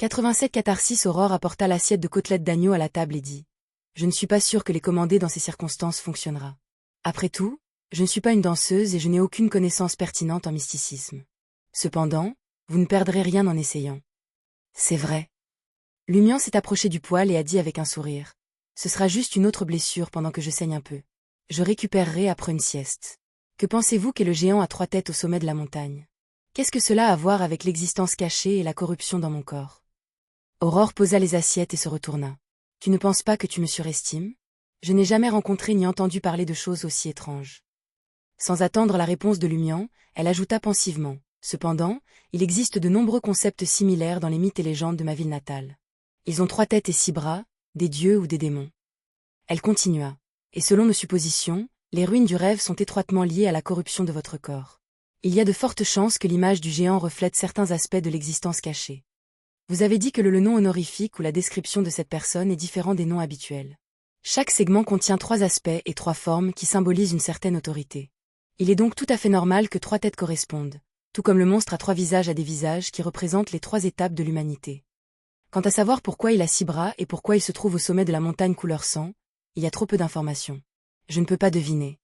87 Catharsis. Aurore apporta l'assiette de côtelettes d'agneau à la table et dit. Je ne suis pas sûre que les commander dans ces circonstances fonctionnera. Après tout, je ne suis pas une danseuse et je n'ai aucune connaissance pertinente en mysticisme. Cependant, vous ne perdrez rien en essayant. C'est vrai. Lumian s'est approché du poêle et a dit avec un sourire. Ce sera juste une autre blessure pendant que je saigne un peu. Je récupérerai après une sieste. Que pensez-vous qu'est le géant à 3 têtes au sommet de la montagne? Qu'est-ce que cela a à voir avec l'existence cachée et la corruption dans mon corps? Aurore posa les assiettes et se retourna. Tu ne penses pas que tu me surestimes? Je n'ai jamais rencontré ni entendu parler de choses aussi étranges. Sans attendre la réponse de Lumian, elle ajouta pensivement. Cependant, il existe de nombreux concepts similaires dans les mythes et légendes de ma ville natale. Ils ont 3 têtes et 6 bras, des dieux ou des démons. Elle continua. Et selon nos suppositions, les ruines du rêve sont étroitement liées à la corruption de votre corps. Il y a de fortes chances que l'image du géant reflète certains aspects de l'existence cachée. Vous avez dit que le nom honorifique ou la description de cette personne est différent des noms habituels. Chaque segment contient 3 aspects et 3 formes qui symbolisent une certaine autorité. Il est donc tout à fait normal que 3 têtes correspondent, tout comme le monstre à 3 visages a des visages qui représentent les 3 étapes de l'humanité. Quant à savoir pourquoi il a 6 bras et pourquoi il se trouve au sommet de la montagne couleur sang, il y a trop peu d'informations. Je ne peux pas deviner.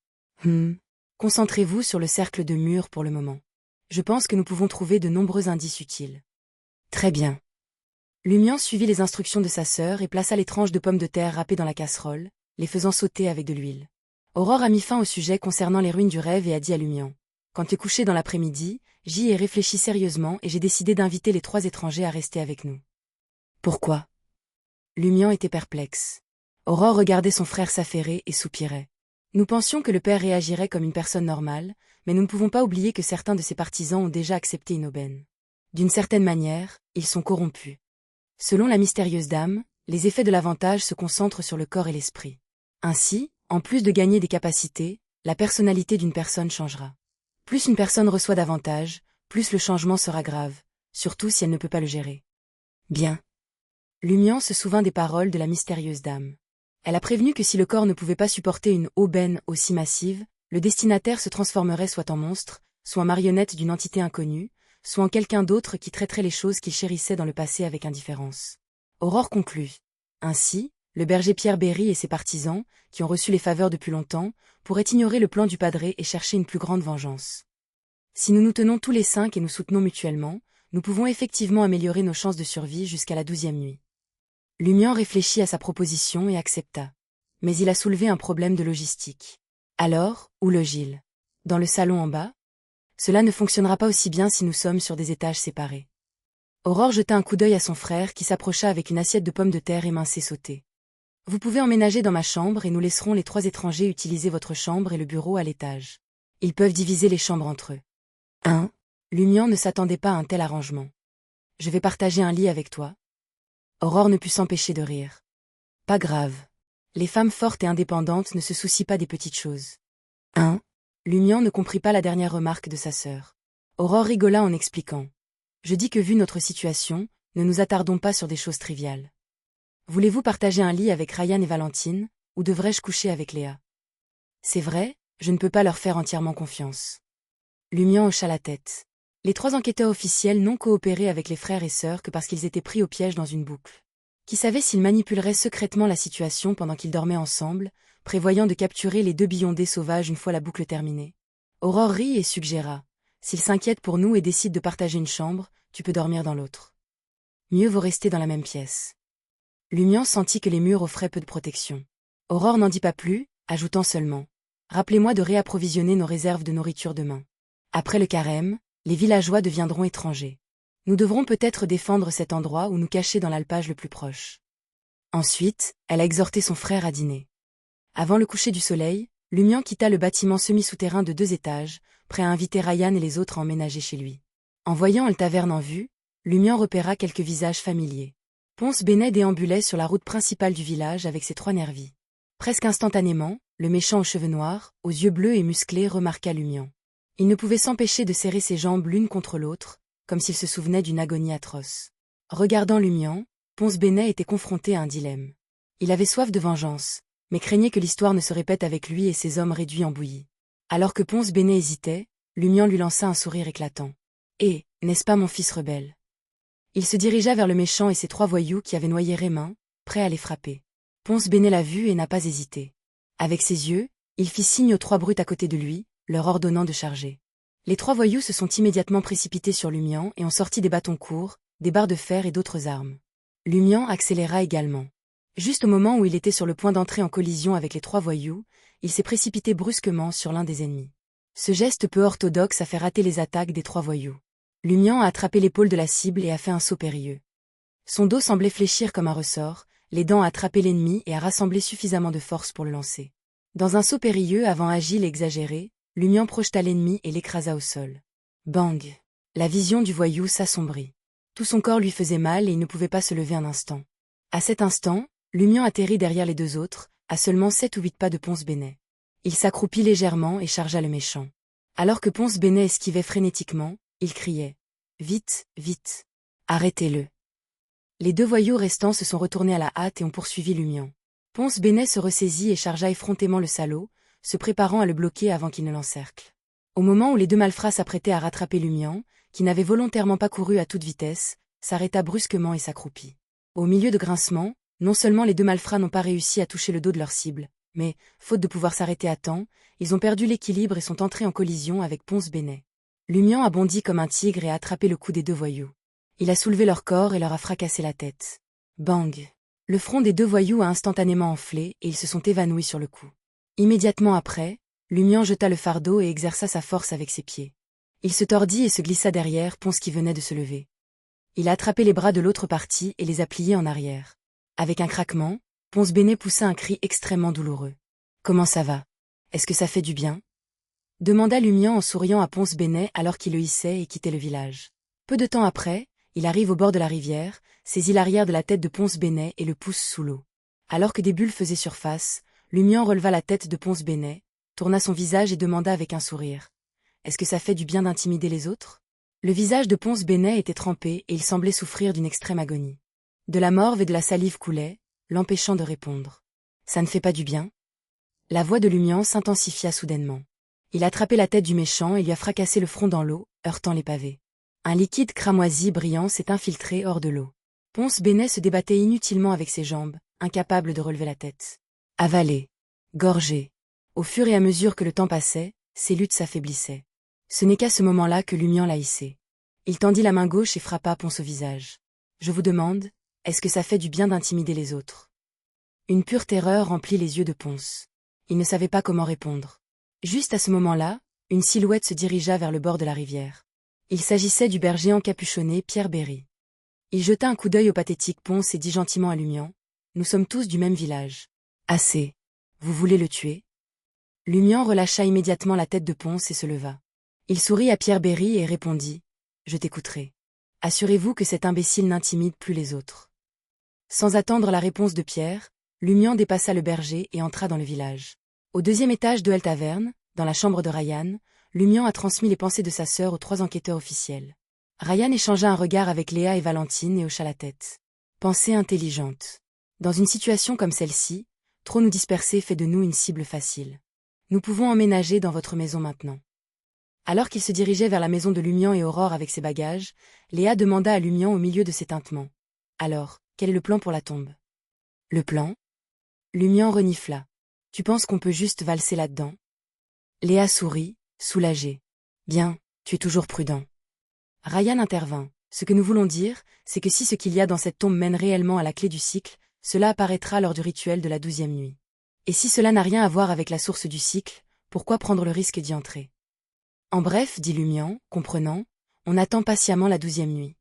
Concentrez-vous sur le cercle de murs pour le moment. Je pense que nous pouvons trouver de nombreux indices utiles. Très bien. Lumian suivit les instructions de sa sœur et plaça les tranches de pommes de terre râpées dans la casserole, les faisant sauter avec de l'huile. Aurore a mis fin au sujet concernant les ruines du rêve et a dit à Lumian. Quand tu es couché dans l'après-midi, j'y ai réfléchi sérieusement et j'ai décidé d'inviter les 3 étrangers à rester avec nous. Pourquoi? Lumian était perplexe. Aurore regardait son frère s'affairer et soupirait. Nous pensions que le père réagirait comme une personne normale, mais nous ne pouvons pas oublier que certains de ses partisans ont déjà accepté une aubaine. D'une certaine manière, ils sont corrompus. Selon la mystérieuse dame, les effets de l'avantage se concentrent sur le corps et l'esprit. Ainsi, en plus de gagner des capacités, la personnalité d'une personne changera. Plus une personne reçoit d'avantages, plus le changement sera grave, surtout si elle ne peut pas le gérer. Bien. Lumian se souvint des paroles de la mystérieuse dame. Elle a prévenu que si le corps ne pouvait pas supporter une aubaine aussi massive, le destinataire se transformerait soit en monstre, soit en marionnette d'une entité inconnue, soit en quelqu'un d'autre qui traiterait les choses qu'il chérissait dans le passé avec indifférence. Aurore conclut. Ainsi, le berger Pierre Berry et ses partisans, qui ont reçu les faveurs depuis longtemps, pourraient ignorer le plan du padré et chercher une plus grande vengeance. Si nous nous tenons tous les 5 et nous soutenons mutuellement, nous pouvons effectivement améliorer nos chances de survie jusqu'à la 12e nuit. Lumian réfléchit à sa proposition et accepta. Mais il a soulevé un problème de logistique. Alors, où loge-t-il? Dans le salon en bas? Cela ne fonctionnera pas aussi bien si nous sommes sur des étages séparés. Aurore jeta un coup d'œil à son frère qui s'approcha avec une assiette de pommes de terre émincées sautées. Vous pouvez emménager dans ma chambre et nous laisserons les 3 étrangers utiliser votre chambre et le bureau à l'étage. Ils peuvent diviser les chambres entre eux. Lumian ne s'attendait pas à un tel arrangement. Je vais partager un lit avec toi. Aurore ne put s'empêcher de rire. Pas grave. Les femmes fortes et indépendantes ne se soucient pas des petites choses. Lumian ne comprit pas la dernière remarque de sa sœur. Aurore rigola en expliquant. Je dis que vu notre situation, ne nous attardons pas sur des choses triviales. Voulez-vous partager un lit avec Ryan et Valentine, ou devrais-je coucher avec Léa? C'est vrai, je ne peux pas leur faire entièrement confiance. Lumian hocha la tête. Les 3 enquêteurs officiels n'ont coopéré avec les frères et sœurs que parce qu'ils étaient pris au piège dans une boucle. Qui savait s'ils manipuleraient secrètement la situation pendant qu'ils dormaient ensemble, prévoyant de capturer les 2 Beyondés sauvages une fois la boucle terminée? Aurore rit et suggéra. S'ils s'inquiètent pour nous et décident de partager une chambre, tu peux dormir dans l'autre. Mieux vaut rester dans la même pièce. Lumian sentit que les murs offraient peu de protection. Aurore n'en dit pas plus, ajoutant seulement. Rappelez-moi de réapprovisionner nos réserves de nourriture demain. Après le carême, les villageois deviendront étrangers. Nous devrons peut-être défendre cet endroit ou nous cacher dans l'alpage le plus proche. Ensuite, elle a exhorté son frère à dîner. Avant le coucher du soleil, Lumian quitta le bâtiment semi-souterrain de 2 étages, prêt à inviter Ryan et les autres à emménager chez lui. En voyant une taverne en vue, Lumian repéra quelques visages familiers. Ponce Bénet déambulait sur la route principale du village avec ses 3 nervis. Presque instantanément, le méchant aux cheveux noirs, aux yeux bleus et musclés remarqua Lumian. Il ne pouvait s'empêcher de serrer ses jambes l'une contre l'autre, comme s'il se souvenait d'une agonie atroce. Regardant Lumian, Ponce Bénet était confronté à un dilemme. Il avait soif de vengeance, mais craignait que l'histoire ne se répète avec lui et ses hommes réduits en bouillie. Alors que Ponce Bénet hésitait, Lumian lui lança un sourire éclatant. « N'est-ce pas mon fils rebelle ?» Il se dirigea vers le méchant et ses 3 voyous qui avaient noyé Raymin, prêts à les frapper. Ponce Bénet l'a vu et n'a pas hésité. Avec ses yeux, il fit signe aux 3 brutes à côté de lui, leur ordonnant de charger. Les 3 voyous se sont immédiatement précipités sur Lumian et ont sorti des bâtons courts, des barres de fer et d'autres armes. Lumian accéléra également. Juste au moment où il était sur le point d'entrer en collision avec les 3 voyous, il s'est précipité brusquement sur l'un des ennemis. Ce geste peu orthodoxe a fait rater les attaques des 3 voyous. Lumian a attrapé l'épaule de la cible et a fait un saut périlleux. Son dos semblait fléchir comme un ressort, les dents à attraper l'ennemi et à rassembler suffisamment de force pour le lancer. Dans un saut périlleux avant agile et exagéré, Lumian projeta l'ennemi et l'écrasa au sol. Bang! La vision du voyou s'assombrit. Tout son corps lui faisait mal et il ne pouvait pas se lever un instant. À cet instant, Lumian atterrit derrière les 2 autres, à seulement 7 ou 8 pas de Ponce Bénet. Il s'accroupit légèrement et chargea le méchant. Alors que Ponce Bénet esquivait frénétiquement, il criait « Vite, vite! Arrêtez-le !» Les 2 voyous restants se sont retournés à la hâte et ont poursuivi Lumian. Ponce Bénet se ressaisit et chargea effrontément le salaud, se préparant à le bloquer avant qu'il ne l'encercle. Au moment où les 2 malfrats s'apprêtaient à rattraper Lumian, qui n'avait volontairement pas couru à toute vitesse, s'arrêta brusquement et s'accroupit. Au milieu de grincements, non seulement les 2 malfrats n'ont pas réussi à toucher le dos de leur cible, mais, faute de pouvoir s'arrêter à temps, ils ont perdu l'équilibre et sont entrés en collision avec Ponce Bénet. Lumian a bondi comme un tigre et a attrapé le cou des 2 voyous. Il a soulevé leur corps et leur a fracassé la tête. Bang! Le front des 2 voyous a instantanément enflé et ils se sont évanouis sur le coup. Immédiatement après, Lumian jeta le fardeau et exerça sa force avec ses pieds. Il se tordit et se glissa derrière Ponce qui venait de se lever. Il a attrapé les bras de l'autre partie et les a pliés en arrière. Avec un craquement, Ponce Bénet poussa un cri extrêmement douloureux. « Comment ça va? Est-ce que ça fait du bien ?» demanda Lumian en souriant à Ponce Bénet alors qu'il le hissait et quittait le village. Peu de temps après, il arrive au bord de la rivière, saisit l'arrière de la tête de Ponce Bénet et le pousse sous l'eau. Alors que des bulles faisaient surface, Lumian releva la tête de Ponce Bénet, tourna son visage et demanda avec un sourire. « Est-ce que ça fait du bien d'intimider les autres ?» Le visage de Ponce Bénet était trempé et il semblait souffrir d'une extrême agonie. De la morve et de la salive coulaient, l'empêchant de répondre. « Ça ne fait pas du bien ?» La voix de Lumian s'intensifia soudainement. Il a attrapé la tête du méchant et lui a fracassé le front dans l'eau, heurtant les pavés. Un liquide cramoisi brillant s'est infiltré hors de l'eau. Ponce Bénet se débattait inutilement avec ses jambes, incapable de relever la tête. Avalé, gorgé. Au fur et à mesure que le temps passait, ses luttes s'affaiblissaient. Ce n'est qu'à ce moment-là que Lumian l'a hissé. Il tendit la main gauche et frappa Ponce au visage. « Je vous demande, est-ce que ça fait du bien d'intimider les autres ?» Une pure terreur remplit les yeux de Ponce. Il ne savait pas comment répondre. Juste à ce moment-là, une silhouette se dirigea vers le bord de la rivière. Il s'agissait du berger encapuchonné Pierre Berry. Il jeta un coup d'œil au pathétique Ponce et dit gentiment à Lumian, « Nous sommes tous du même village. Assez. Vous voulez le tuer ?» Lumian relâcha immédiatement la tête de Ponce et se leva. Il sourit à Pierre Berry et répondit, « Je t'écouterai. Assurez-vous que cet imbécile n'intimide plus les autres. » Sans attendre la réponse de Pierre, Lumian dépassa le berger et entra dans le village. Au 2e étage de Taverne, dans la chambre de Ryan, Lumian a transmis les pensées de sa sœur aux 3 enquêteurs officiels. Ryan échangea un regard avec Léa et Valentine et hocha la tête. Pensée intelligente. Dans une situation comme celle-ci, trop nous disperser fait de nous une cible facile. Nous pouvons emménager dans votre maison maintenant. Alors qu'il se dirigeait vers la maison de Lumian et Aurore avec ses bagages, Léa demanda à Lumian au milieu de ses tintements. « Alors, quel est le plan pour la tombe ?» « Le plan ?» Lumian renifla. « Tu penses qu'on peut juste valser là-dedans ?» Léa sourit, soulagée. « Bien, tu es toujours prudent. » Ryan intervint. « Ce que nous voulons dire, c'est que si ce qu'il y a dans cette tombe mène réellement à la clé du cycle, cela apparaîtra lors du rituel de la 12e nuit. Et si cela n'a rien à voir avec la source du cycle, pourquoi prendre le risque d'y entrer ? En bref, dit Lumian, comprenant, on attend patiemment la 12e nuit.